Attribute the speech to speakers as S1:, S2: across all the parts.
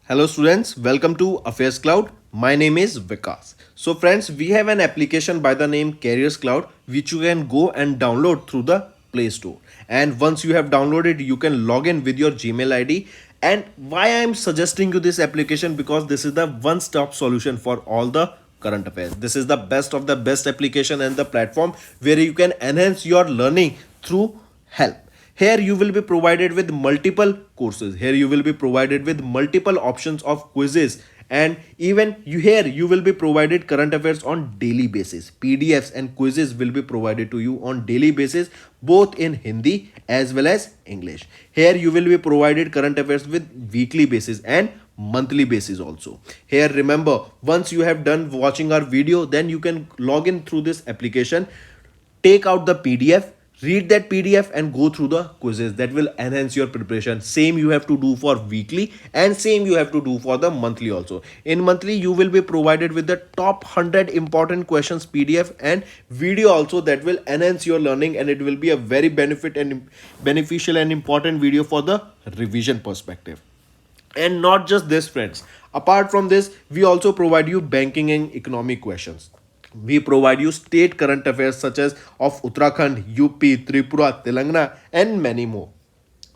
S1: Hello students, welcome to Affairscloud. My name is Vikas. So friends, we have an application by the name Careers Cloud which you can go and download through the Play Store. And once you have downloaded, you can log in with your Gmail ID. And why I am suggesting you this application, because this is the one-stop solution for all the current affairs. This is the best of the best application and the platform where you can enhance your learning through help. Here you will be provided with multiple courses. Here you will be provided with multiple options of quizzes, and even you will be provided current affairs on daily basis. PDFs and quizzes will be provided to you on daily basis, both in Hindi as well as English. Here you will be provided current affairs with weekly basis and monthly basis also. Here remember, once you have done watching our video, then you can log in through this application, take out the PDF, read that PDF and go through the quizzes. That will enhance your preparation. Same you have to do for weekly and same you have to do for the monthly also. In monthly you will be provided with the top 100 important questions PDF and video also, that will enhance your learning, and it will be a very beneficial and important video for the revision perspective. And not just this friends, apart from this we also provide you banking and economic questions. We provide you state current affairs such as of Uttarakhand, UP, Tripura, Telangana and many more.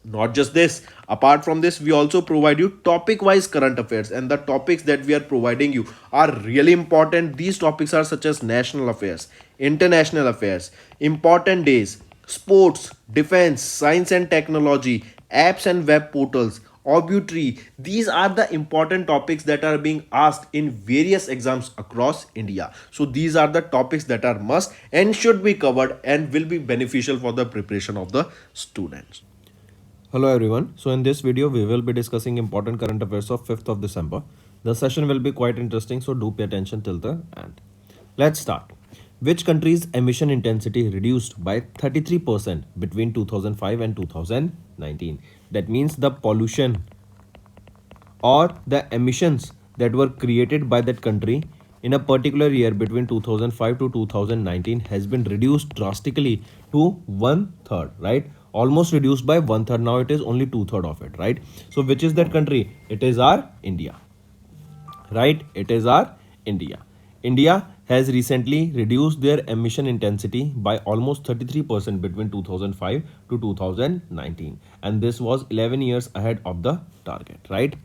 S1: Not just this, apart from this we also provide you topic wise current affairs, and the topics that we are providing you are really important. These topics are such as national affairs, international affairs, important days, sports, defense, science and technology, apps and web portals, obituary. These are the important topics that are being asked in various exams across India. So these are the topics that are must and should be covered and will be beneficial for the preparation of the students.
S2: Hello everyone. So in this video we will be discussing important current affairs of 5th of December. The session will be quite interesting, so do pay attention till the end. Let's start. Which country's emission intensity reduced by 33% between 2005 and 2019? That means the pollution or the emissions that were created by that country in a particular year between 2005 to 2019 has been reduced drastically to one third, right? Almost reduced by one third. Now it is only two third of it, right? So which is that country? It is our India, right? It is our India. India has recently reduced their emission intensity by almost 33% between 2005 to 2019, and this was 11 years ahead of the target, right?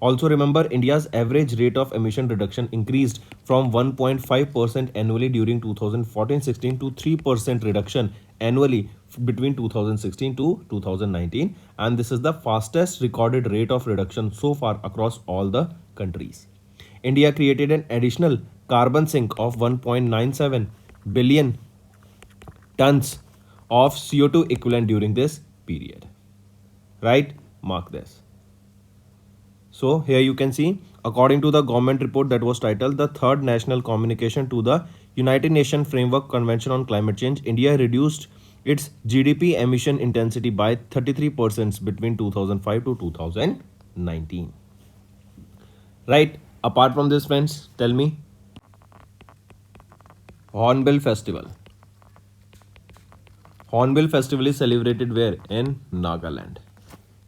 S2: Also remember, India's average rate of emission reduction increased from 1.5% annually during 2014-16 to 3% reduction annually between 2016 to 2019, and this is the fastest recorded rate of reduction so far across all the countries. India created an additional carbon sink of 1.97 billion tons of CO2 equivalent during this period, right? Mark this. So here you can see, according to the government report that was titled the Third National Communication to the United Nations Framework Convention on Climate Change, India reduced its GDP emission intensity by 33% between 2005 to 2019. Right? Apart from this, friends, tell me. Hornbill Festival. Hornbill Festival is celebrated where? In Nagaland.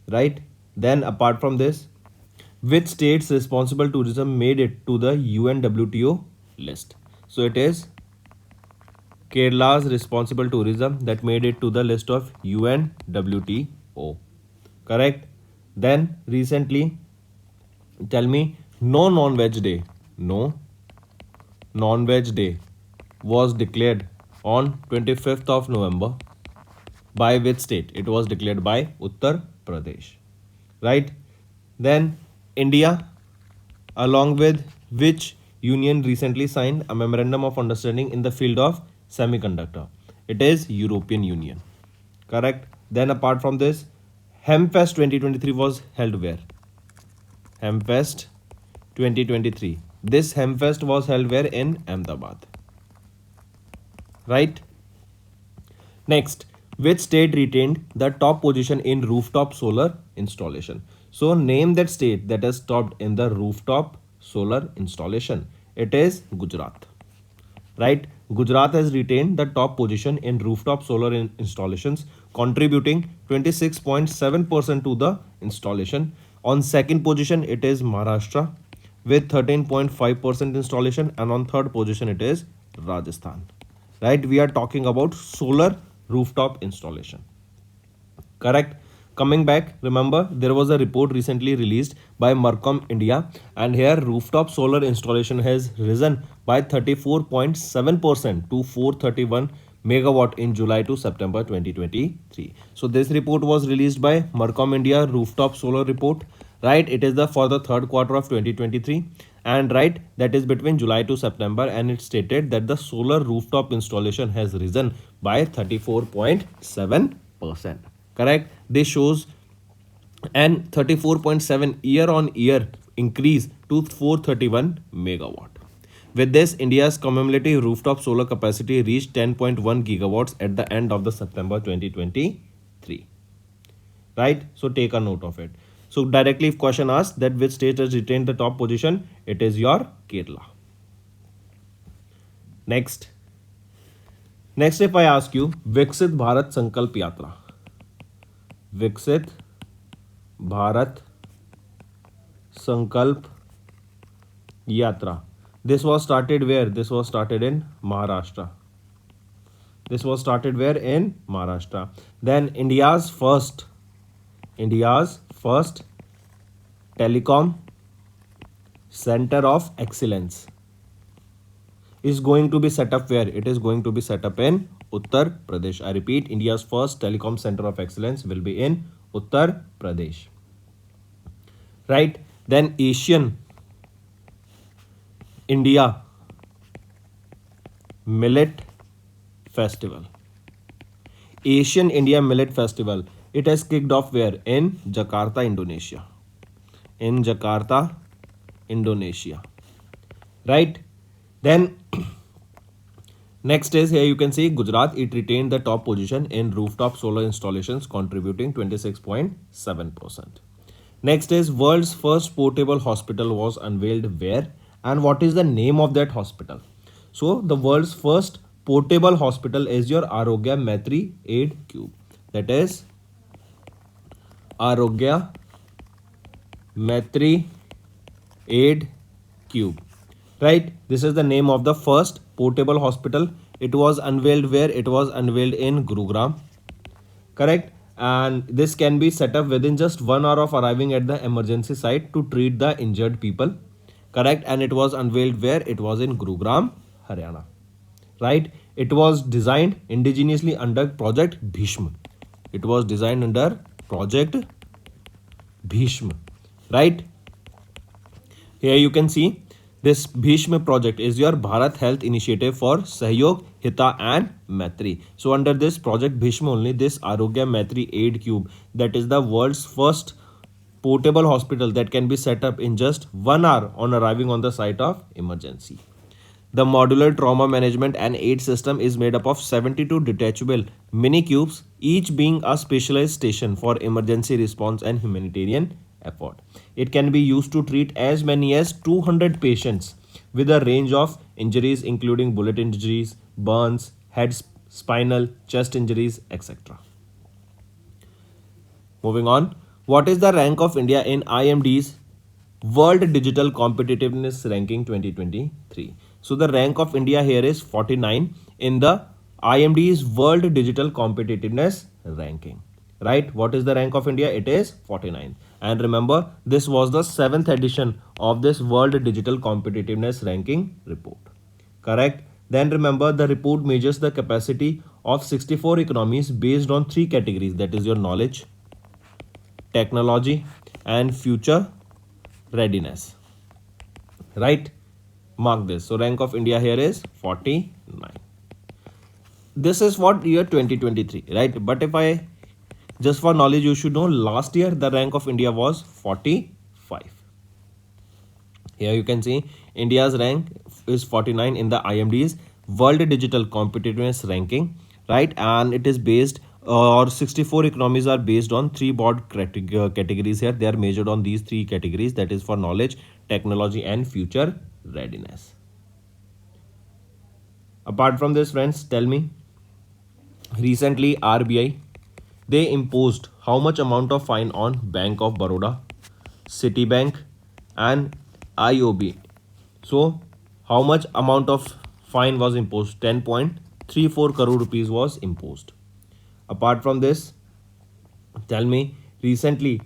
S2: Right? Then apart from this, which state's responsible tourism made it to the UNWTO list? So it is Kerala's responsible tourism that made it to the list of UNWTO. Correct? Then recently, tell me, no non-veg day. No non-veg day was declared on 25th of November. By which state? It was declared by Uttar Pradesh. Right? Then India, along with which union recently signed a memorandum of understanding in the field of semiconductor? It is European Union. Correct? Then apart from this, Hempfest 2023 was held where? Hempfest 2023. This Hempfest was held where? In Ahmedabad. Right? Next, which state retained the top position in rooftop solar installation? So name that state that has topped in the rooftop solar installation. It is Gujarat. Right? Gujarat has retained the top position in rooftop solar installations, contributing 26.7% to the installation. On second position, it is Maharashtra with 13.5% installation, and on third position, it is Rajasthan. Right? We are talking about solar rooftop installation. Correct. Coming back, remember there was a report recently released by Mercom India, and here rooftop solar installation has risen by 34.7% to 431 megawatt in July to September 2023. So this report was released by Mercom India rooftop solar report. Right, it is the for the third quarter of 2023, and right, that is between July to September, and it stated that the solar rooftop installation has risen by 34.7%. Correct, this shows an 34.7 year on year increase to 431 megawatt. With this, India's cumulative rooftop solar capacity reached 10.1 gigawatts at the end of the September 2023. Right, so take a note of it. So directly if question asks that which state has retained the top position, it is your Kerala. Next if I ask you Viksit Bharat Sankalp Yatra, Viksit Bharat Sankalp Yatra, this was started where? This was started in Maharashtra. This was started where? In Maharashtra. Then India's first telecom center of excellence is going to be set up where? It is going to be set up in Uttar Pradesh. I repeat, India's first telecom center of excellence will be in Uttar Pradesh. Right? Then Asian India Millet Festival. Asian India Millet Festival. It has kicked off where? In Jakarta, Indonesia. In Jakarta, Indonesia. Right? Then next is here you can see Gujarat. It retained the top position in rooftop solar installations, contributing 26.7%. Next is world's first portable hospital was unveiled where, and what is the name of that hospital? So the world's first portable hospital is your Arogya Maitri Aid Cube. That is Arogya Maitri Aid Cube. Right, this is the name of the first portable hospital. It was unveiled where? It was unveiled in Gurugram. Correct, and this can be set up within just 1 hour of arriving at the emergency site to treat the injured people. Correct, and it was unveiled where? It was in Gurugram, Haryana. Right, it was designed indigenously under Project Bhishma. It was designed under Project Bhishma. Right, here you can see this Bhishma project is your Bharat Health Initiative for Sahyog, Hita and Maitri. So under this Project Bhishma only, this Arogya Maitri Aid Cube, that is the world's first portable hospital that can be set up in just 1 hour on arriving on the site of emergency. The modular trauma management and aid system is made up of 72 detachable mini cubes, each being a specialized station for emergency response and humanitarian effort. It can be used to treat as many as 200 patients with a range of injuries including bullet injuries, burns, head, spinal, chest injuries, etc. Moving on, what is the rank of India in IMD's World Digital Competitiveness Ranking 2023? So the rank of India here is 49 in the IMD's World Digital Competitiveness Ranking. Right, what is the rank of India? It is 49. And remember, this was the 7th edition of this World Digital Competitiveness Ranking report. Correct. Then remember, the report measures the capacity of 64 economies based on 3 categories, that is your knowledge, technology and future readiness. Right, mark this. So rank of India here is 49. This is what year 2023, right? But if I just for knowledge, you should know last year the rank of India was 45. Here you can see India's rank is 49 in the IMD's World Digital Competitiveness Ranking, right? And it is based, or 64 economies are based on 3 broad categories here. They are measured on these 3 categories, that is for knowledge, technology and future readiness. Apart from this, friends, tell me, recently RBI, they imposed how much amount of fine on Bank of Baroda? Citibank, and IOB. So, how much amount of fine was imposed? 10.34 crore rupees was imposed. Apart from this, tell me, recently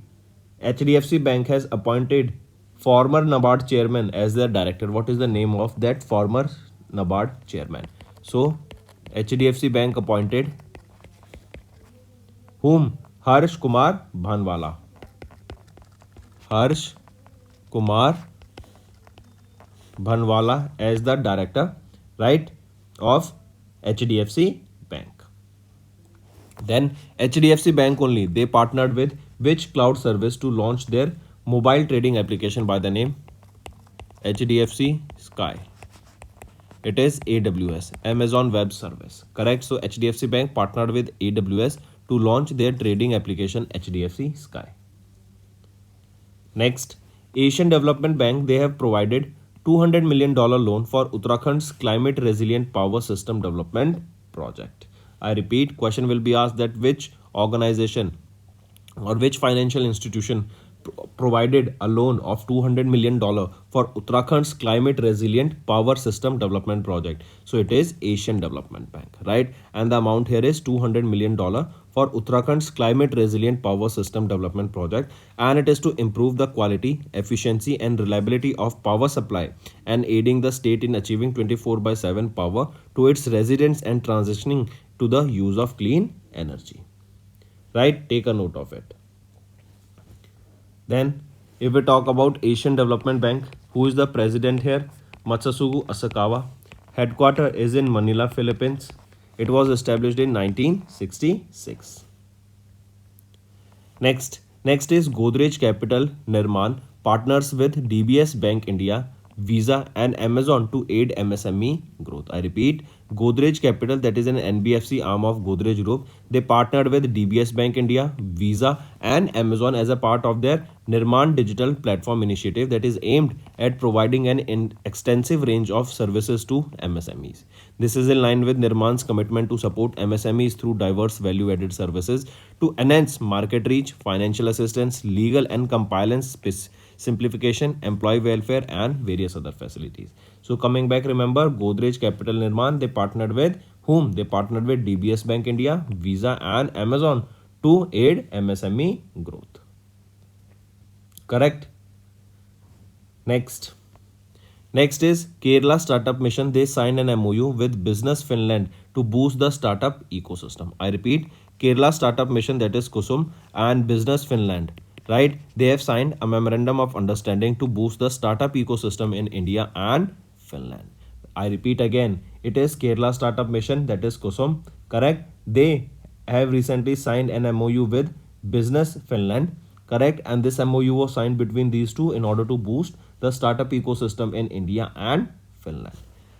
S2: HDFC Bank has appointed former NABARD chairman as their director. What is the name of that former NABARD chairman? So, HDFC Bank appointed whom? Harsh Kumar Bhanwala. Harsh Kumar Bhanwala as the director, right, of HDFC Bank. Then HDFC Bank only, they partnered with which cloud service to launch their mobile trading application by the name HDFC Sky. It is AWS, Amazon Web Service. Correct. So HDFC Bank partnered with AWS to launch their trading application HDFC Sky. Next, Asian Development Bank, they have provided $200 million loan for Uttarakhand's climate resilient power system development project. I repeat, question will be asked that which organization or which financial institution provided a loan of $200 million for Uttarakhand's climate resilient power system development project. So it is Asian Development Bank, right? And the amount here is $200 million for Uttarakhand's climate resilient power system development project, and it is to improve the quality, efficiency and reliability of power supply and aiding the state in achieving 24/7 power to its residents and transitioning to the use of clean energy. Right? Take a note of it. Then, if we talk about Asian Development Bank, who is the president here? Masatsugu Asakawa. Headquarter is in Manila, Philippines. It was established in 1966. Next is Godrej Capital Nirman partners with DBS Bank India, Visa and Amazon to aid MSME growth. I repeat, Godrej Capital, that is an NBFC arm of Godrej Group, they partnered with DBS Bank India, Visa and Amazon as a part of their Nirman digital platform initiative that is aimed at providing an extensive range of services to MSMEs. This is in line with Nirman's commitment to support MSMEs through diverse value-added services to enhance market reach, financial assistance, legal and compliance simplification, employee welfare and various other facilities. So coming back, remember Godrej Capital Nirman, they partnered with whom? They partnered with DBS Bank India, Visa and Amazon to aid MSME growth. Correct. Next is Kerala Startup Mission. They signed an MOU with Business Finland to boost the startup ecosystem. I repeat, Kerala Startup Mission, that is KUSUM, and Business Finland, right? They have signed a memorandum of understanding to boost the startup ecosystem in India and Finland. I repeat again, it is Kerala Startup Mission, that is KUSUM, correct? They have recently signed an MOU with Business Finland, correct? And this MOU was signed between these two in order to boost the startup ecosystem in India and Finland.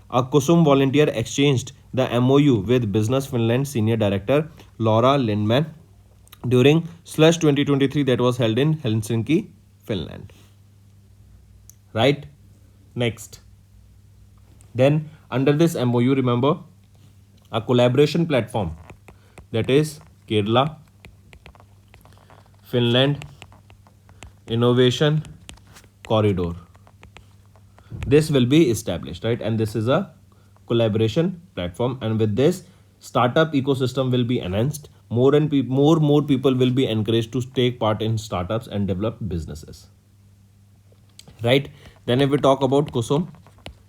S2: A KUSUM volunteer exchanged the MOU with Business Finland Senior Director Laura Lindman during Slush 2023 that was held in Helsinki, Finland. Right? Next. Then under this MOU, remember, a collaboration platform, that is Kerala, Finland Innovation Corridor. This will be established, right? And this is a collaboration platform, and with this startup ecosystem will be enhanced. More people will be encouraged to take part in startups and develop businesses, right? Then if we talk about KUSUM,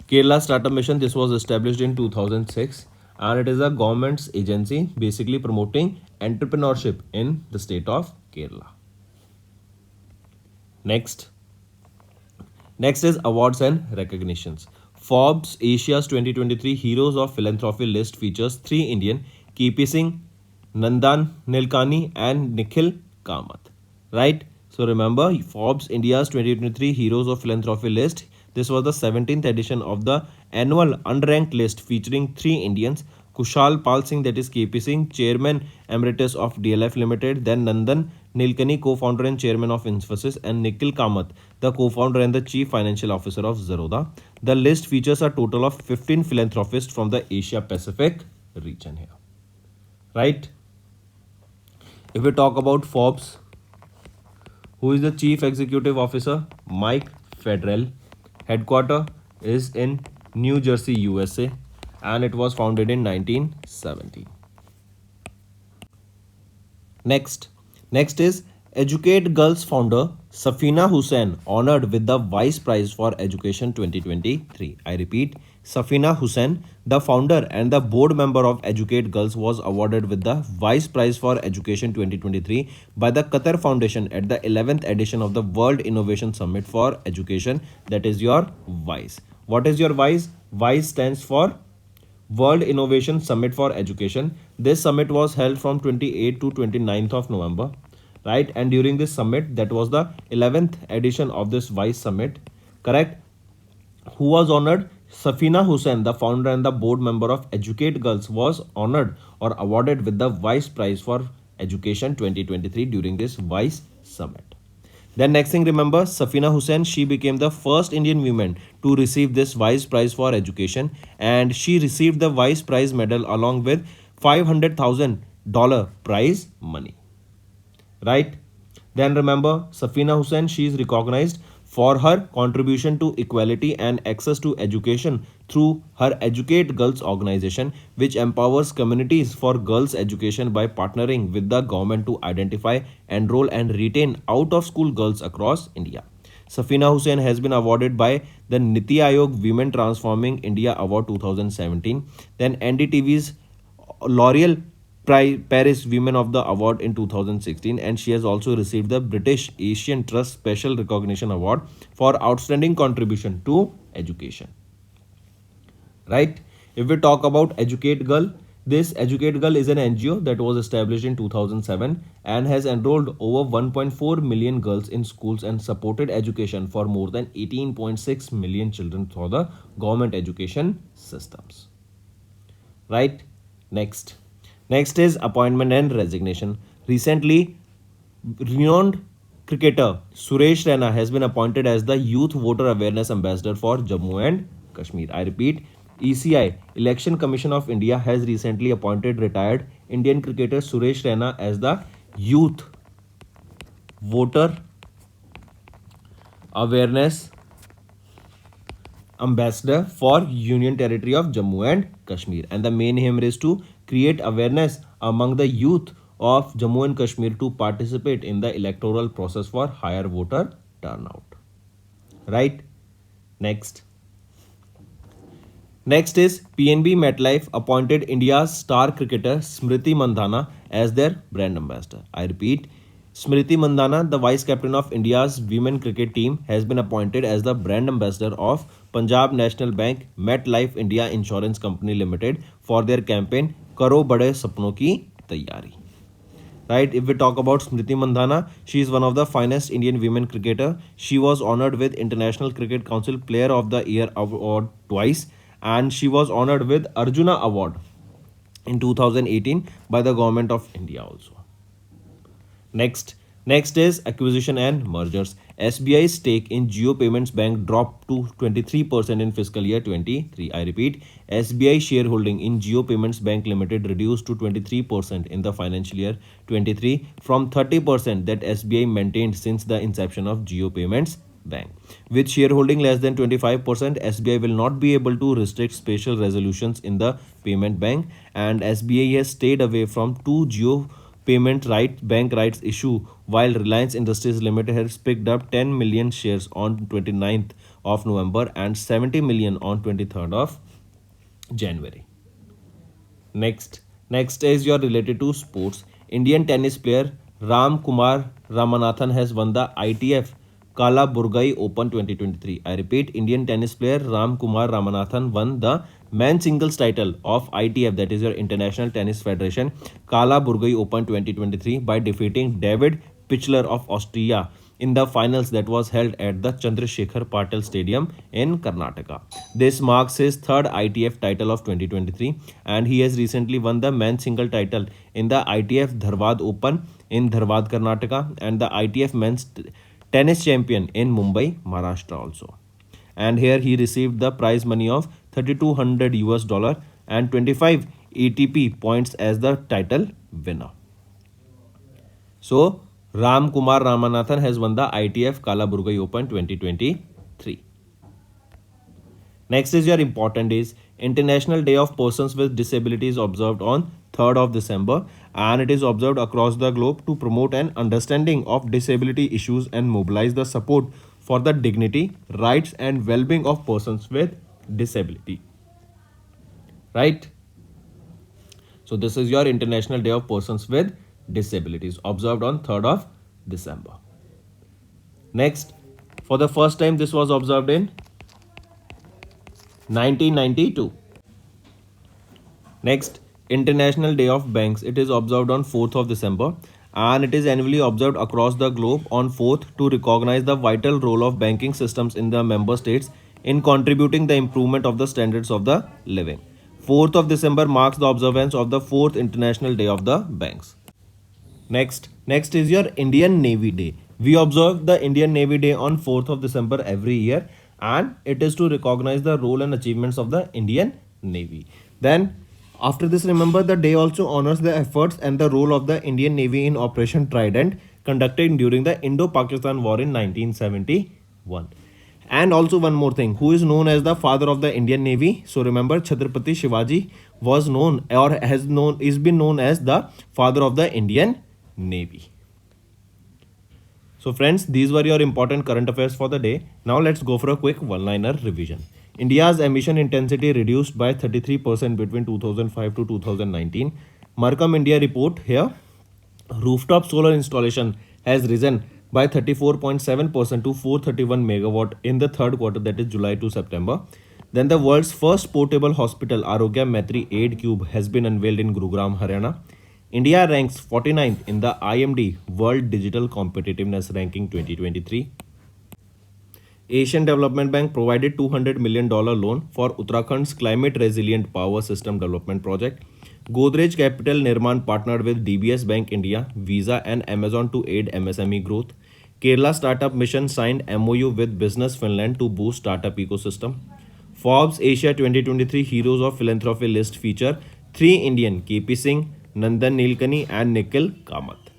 S2: Kerala Startup Mission, this was established in 2006 and it is a government's agency basically promoting entrepreneurship in the state of Kerala. Next is awards and recognitions. Forbes Asia's 2023 Heroes of Philanthropy list features 3 Indian, KP Singh, Nandan Nilekani and Nikhil Kamath, right? So remember, Forbes India's 2023 Heroes of Philanthropy list, this was the 17th edition of the annual unranked list featuring 3 Indians, Kushal Pal Singh, that is KP Singh, Chairman Emeritus of DLF Limited, then Nandan Nilekani, co-founder and chairman of Infosys, and Nikhil Kamath, the co-founder and the chief financial officer of Zerodha. The list features a total of 15 philanthropists from the Asia Pacific region here, right? If we talk about Forbes, Who is the Chief Executive Officer? Mike Federell. Headquarter is in New Jersey, USA, and it was founded in 1970. Next. Next is Educate Girls founder Safina Hussain honored with the Vice Prize for Education 2023. I repeat, Safina Hussain, the founder and the board member of Educate Girls, was awarded with the Vice Prize for Education 2023 by the Qatar Foundation at the 11th edition of the World Innovation Summit for Education. That is your VICE. What is your VICE? VICE stands for World Innovation Summit for Education. This summit was held from 28th to 29th of November, right? And during this summit, that was the 11th edition of this VICE summit, correct? Who was honored? Safina Hussain, the founder and the board member of Educate Girls, was honored or awarded with the Vice Prize for Education 2023 during this VICE summit. Then next thing, remember Safina Hussain, she became the first Indian woman to receive this Vice Prize for Education, and she received the Vice Prize medal along with $500,000 prize money. Right? Then remember Safina Hussain, she is recognized for her contribution to equality and access to education through her Educate Girls organization, which empowers communities for girls' education by partnering with the government to identify, enroll, and retain out of school girls across India. Safina Hussain has been awarded by the Niti Aayog Women Transforming India Award 2017, then NDTV's L'Oreal Paris Women of the Award in 2016, and she has also received the British Asian Trust Special Recognition Award for outstanding contribution to education. Right? If we talk about Educate Girl, this Educate Girl is an NGO that was established in 2007 and has enrolled over 1.4 million girls in schools and supported education for more than 18.6 million children through the government education systems. Right? Next. Next is appointment and resignation. Recently, renowned cricketer Suresh Raina has been appointed as the Youth Voter Awareness Ambassador for Jammu and Kashmir. I repeat, ECI, Election Commission of India, has recently appointed retired Indian cricketer Suresh Raina as the Youth Voter Awareness Ambassador for Union Territory of Jammu and Kashmir, and the main aim is to create awareness among the youth of Jammu and Kashmir to participate in the electoral process for higher voter turnout. Right? Next. Next is PNB MetLife appointed India's star cricketer Smriti Mandhana as their brand ambassador. I repeat, Smriti Mandhana, the vice captain of India's women cricket team, has been appointed as the brand ambassador of Punjab National Bank MetLife India Insurance Company Limited for their campaign Karo Bade Sapno Ki Taiyari. Right, if we talk about Smriti Mandhana, she is one of the finest Indian women cricketer. She was honored with International Cricket Council Player of the Year award twice, and she was honored with Arjuna Award in 2018 by the Government of India also. Next is acquisition and mergers. SBI's stake in Jio Payments Bank dropped to 23% in fiscal year 23. I repeat, SBI shareholding in Jio Payments Bank Limited reduced to 23% in the financial year 23 from 30% that SBI maintained since the inception of Jio Payments Bank. With shareholding less than 25%, SBI will not be able to restrict special resolutions in the payment bank, and SBI has stayed away from two Jio bank rights issue, while Reliance Industries Limited has picked up 10 million shares on 29th of November and 70 million on 23rd of January. Next is your related to sports. Indian tennis player Ram Kumar Ramanathan has won the ITF Kala Burgai Open 2023. I repeat, Indian tennis player Ram Kumar Ramanathan won the men's singles title of ITF, that is your International Tennis Federation, Kala Burgai Open 2023 by defeating David Pichler of Austria in the finals that was held at the Chandrasekhar Patil Stadium in Karnataka. This marks his third ITF title of 2023, and he has recently won the men's single title in the ITF Dharwad Open in Dharwad, Karnataka, and the ITF men's tennis champion in Mumbai, Maharashtra also. And here he received the prize money of $3,200 and 25 ATP points as the title winner. So Ram Kumar Ramanathan has won the ITF Kalaburgai Open 2023. Next is your important days. International Day of Persons with Disabilities observed on 3rd of December, and it is observed across the globe to promote an understanding of disability issues and mobilize the support for the dignity, rights and well-being of persons with disability. Right? So this is your International Day of Persons with Disabilities observed on 3rd of December. Next, for the first time this was observed in 1992. Next, International Day of Banks. It is observed on 4th of December, and it is annually observed across the globe on 4th to recognize the vital role of banking systems in the member states in contributing the improvement of the standards of the living. 4th of December marks the observance of the 4th International Day of the Banks. Next is your Indian Navy Day. We observe the Indian Navy Day on 4th of December every year, and it is to recognize the role and achievements of the Indian Navy. Then after this, remember the day also honors the efforts and the role of the Indian Navy in Operation Trident conducted during the Indo-Pakistan War in 1971. And also one more thing, who is known as the father of the Indian Navy? So remember, Chhatrapati Shivaji was known or is been known as the father of the Indian Navy. So friends, these were your important current affairs for the day. Now let's go for a quick one-liner revision. India's emission intensity reduced by 33% between 2005 to 2019. Markham India report here. Rooftop solar installation has risen by 34.7% to 431 megawatt in the third quarter, that is July to September. Then the world's first portable hospital, Arogya Maitri Aid Cube, has been unveiled in Gurugram, Haryana. India ranks 49th in the IMD World Digital Competitiveness Ranking 2023. Asian Development Bank provided $200 million loan for Uttarakhand's climate resilient power system development project. Godrej Capital Nirman partnered with DBS Bank India, Visa and Amazon to aid MSME growth. Kerala Startup Mission signed MOU with Business Finland to boost startup ecosystem. Forbes Asia 2023 Heroes of Philanthropy list feature 3 Indian KP Singh, Nandan Nilekani and Nikhil Kamath.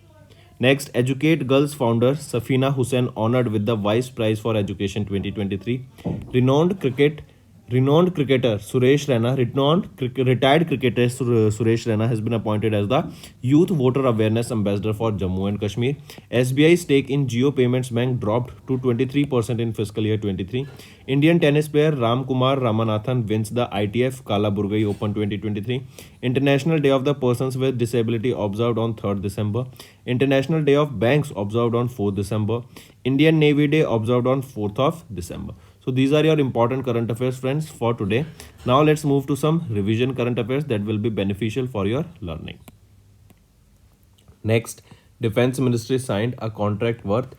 S2: Next, Educate Girls founder Safina Hussain honored with the Vice Prize for Education 2023. Renowned cricketer Suresh Raina, retired cricketer Suresh Raina has been appointed as the Youth Voter Awareness Ambassador for Jammu and Kashmir. SBI stake in Jio Payments Bank dropped to 23% in fiscal year 23. Indian tennis player Ram Kumar Ramanathan wins the ITF Kalaburgai Open 2023. International Day of the Persons with Disability observed on 3rd December. International Day of Banks observed on 4th December. Indian Navy Day observed on 4th of December. So these are your important current affairs, friends, for today. Now let's move to some revision current affairs that will be beneficial for your learning. Next, Defense Ministry signed a contract worth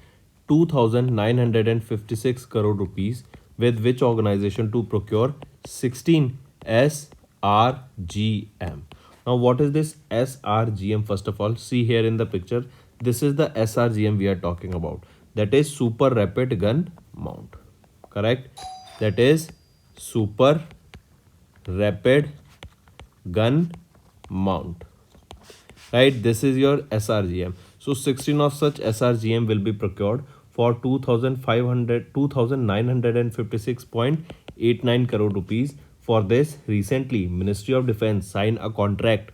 S2: 2,956 crore rupees with which organization to procure 16 SRGM. Now what is this SRGM? First of all, see here in the picture, this is the SRGM we are talking about. That is Super Rapid Gun Mount. Correct? That is Super Rapid Gun Mount. Right? This is your SRGM. So 16 of such SRGM will be procured for 2,956.89 crore rupees. For this, recently Ministry of Defense signed a contract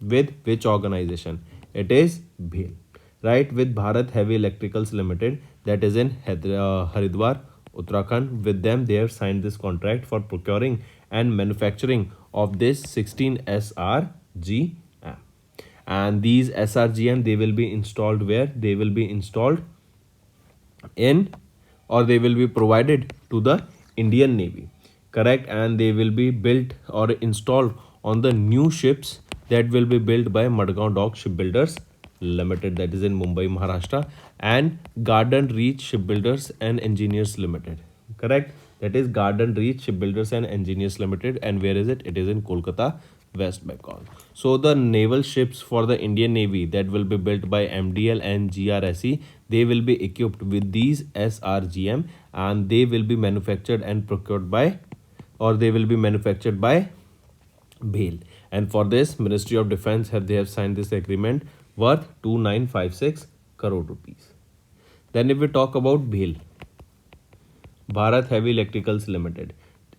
S2: with which organization? It is BHEL, right? With Bharat Heavy Electricals Limited, that is in Haridwar, Uttarakhand. With them, they have signed this contract for procuring and manufacturing of this 16 SRGM. And these SRGM, they will be installed where? They will be installed in, or they will be provided to the Indian Navy. Correct? And they will be built or installed on the new ships that will be built by Madgaon Dock Shipbuilders Limited, that is in Mumbai, Maharashtra, and Garden Reach Shipbuilders and Engineers Limited. Correct? That is Garden Reach Shipbuilders and Engineers Limited. And where is it? It is in Kolkata, West Bengal. So the naval ships for the Indian Navy that will be built by MDL and GRSE, they will be equipped with these SRGM, and they will be manufactured and procured by, or they will be manufactured by BHEL. And for this, Ministry of Defense they have signed this agreement worth 2,956 crore rupees. Then if we talk about BHEL, Bharat Heavy Electricals Limited,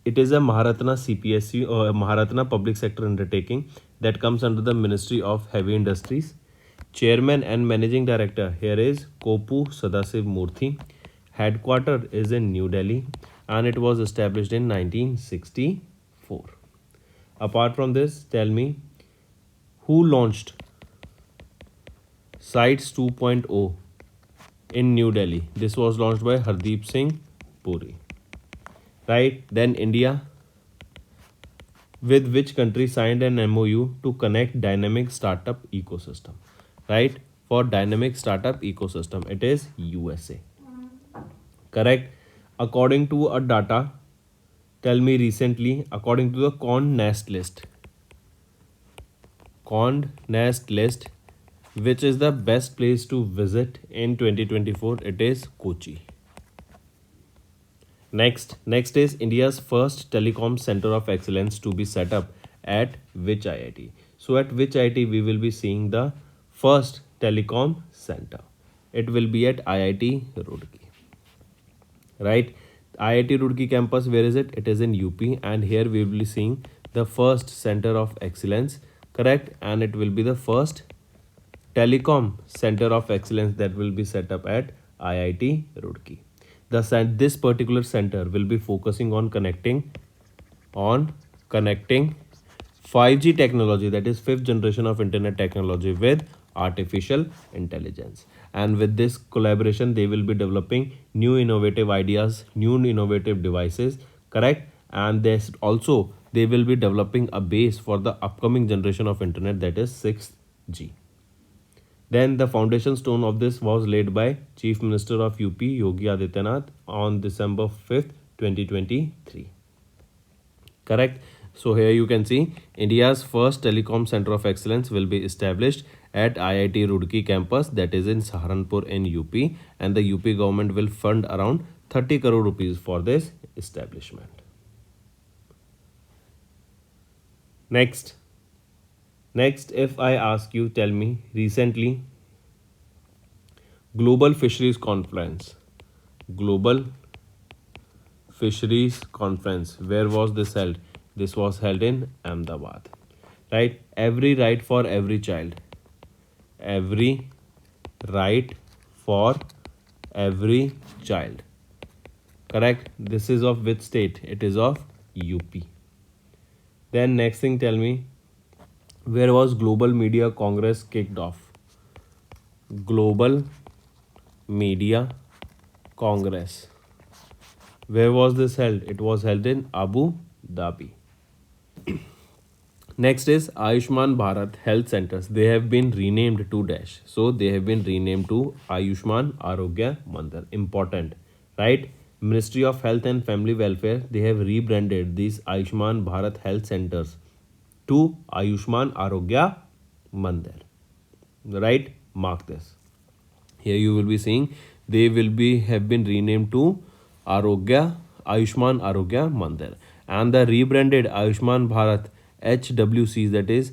S2: it is a Maharatna CPSU or Maharatna public sector undertaking that comes under the Ministry of Heavy Industries. Chairman and Managing Director here is Kopu Sadasiv Murthy. Headquarter is in New Delhi and it was established in 1964. Apart from this, tell me who launched Sites 2.0 in New Delhi. This was launched by Hardeep Singh Puri. Right? Then India, with which country signed an MOU to connect dynamic startup ecosystem? Right? For dynamic startup ecosystem, it is USA. Correct? According to a data, tell me recently, according to the Condé Nast list, which is the best place to visit in 2024? It is Kochi. Next is India's first telecom center of excellence to be set up at which IIT? So at which IIT we will be seeing the first telecom center? It will be at IIT Roorkee. Right? IIT Roorkee campus, where is it? It is in UP, and here we will be seeing the first center of excellence, correct? And it will be the first telecom center of excellence that will be set up at IIT Roorkee. This particular center will be focusing on connecting 5G technology, that is fifth generation of internet technology, with artificial intelligence. And with this collaboration, they will be developing new innovative ideas, new innovative devices, correct? And they will be developing a base for the upcoming generation of internet, that is 6G. Then the foundation stone of this was laid by Chief Minister of UP Yogi Adityanath on December 5th, 2023. Correct? So here you can see India's first telecom center of excellence will be established at IIT Roorkee campus, that is in Saharanpur in UP, and the UP government will fund around 30 crore rupees for this establishment. Next, if I ask you, tell me recently Global Fisheries Conference, where was this held? This was held in Ahmedabad. Right? Every right for every child. Every right for every child. Correct? This is of which state? It is of UP. Then next thing, tell me, where was Global Media Congress kicked off? Global Media Congress. Where was this held? It was held in Abu Dhabi. Next is Ayushman Bharat Health Centers. They have been renamed to Dash. So they have been renamed to Ayushman Arogya Mandir. Important, right? Ministry of Health and Family Welfare, they have rebranded these Ayushman Bharat Health Centers to Ayushman Arogya Mandir. Right? Mark this. Here you will be seeing they have been renamed to Ayushman Arogya Mandir, and the rebranded Ayushman Bharat HWCs, that is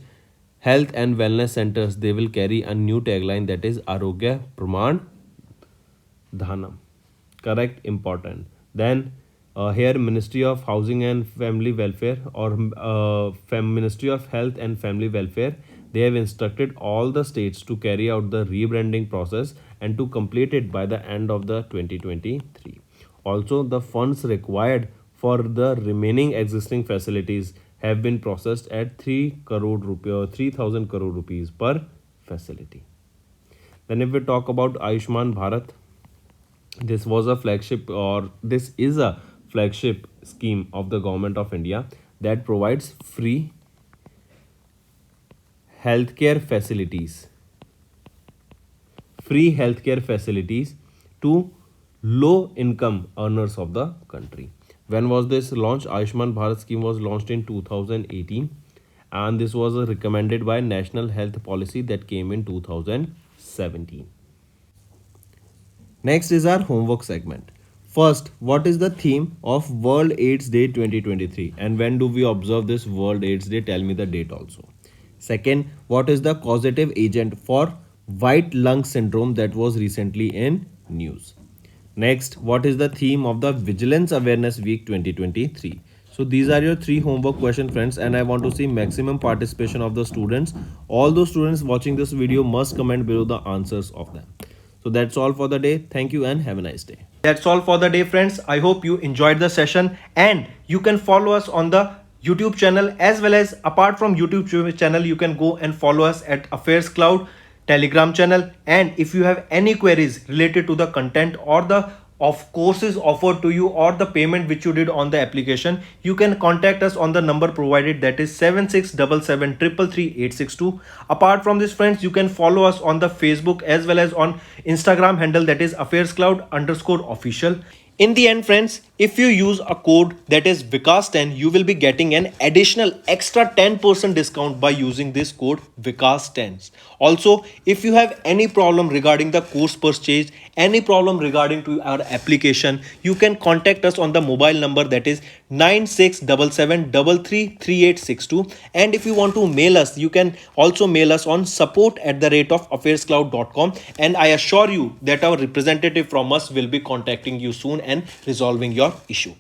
S2: Health and Wellness Centers, they will carry a new tagline, that is Arogya Praman Dhanam. Correct? Important. Then here Ministry of Housing and Family Welfare, or Ministry of Health and Family Welfare, they have instructed all the states to carry out the rebranding process and to complete it by the end of the 2023. Also, the funds required for the remaining existing facilities have been processed at 3,000 crore rupees per facility. Then if we talk about Ayushman Bharat, this is a flagship scheme of the government of India that provides free healthcare facilities to low income earners of the country. When was this launched? Ayushman Bharat scheme was launched in 2018, and this was recommended by National Health Policy that came in 2017. Next is our homework segment. First, what is the theme of World AIDS Day 2023, and when do we observe this World AIDS Day? Tell me the date also. Second, what is the causative agent for white lung syndrome that was recently in news. Next, what is the theme of the Vigilance Awareness Week 2023? So these are your three homework question, friends, and I want to see maximum participation of the students. All those students watching this video must comment below the answers of them. So that's all for the day. Thank you and have a nice day.
S1: That's all for the day, friends. I hope you enjoyed the session, and you can follow us on the YouTube channel, as well as apart from YouTube channel, you can go and follow us at Affairscloud Telegram channel. And if you have any queries related to the content or the of courses offered to you or the payment which you did on the application, you can contact us on the number provided, that is 7677333862. Apart from this, friends, you can follow us on the Facebook as well as on Instagram handle, that is Affairscloud_official. In the end, friends, if you use a code that is Vikas10, you will be getting an additional extra 10% discount by using this code Vikas10. Also, if you have any problem regarding the course purchase, any problem regarding to our application, you can contact us on the mobile number, that is 9677333862. And if you want to mail us, you can also mail us on support@affairscloud.com, and I assure you that our representative from us will be contacting you soon and resolving your issue.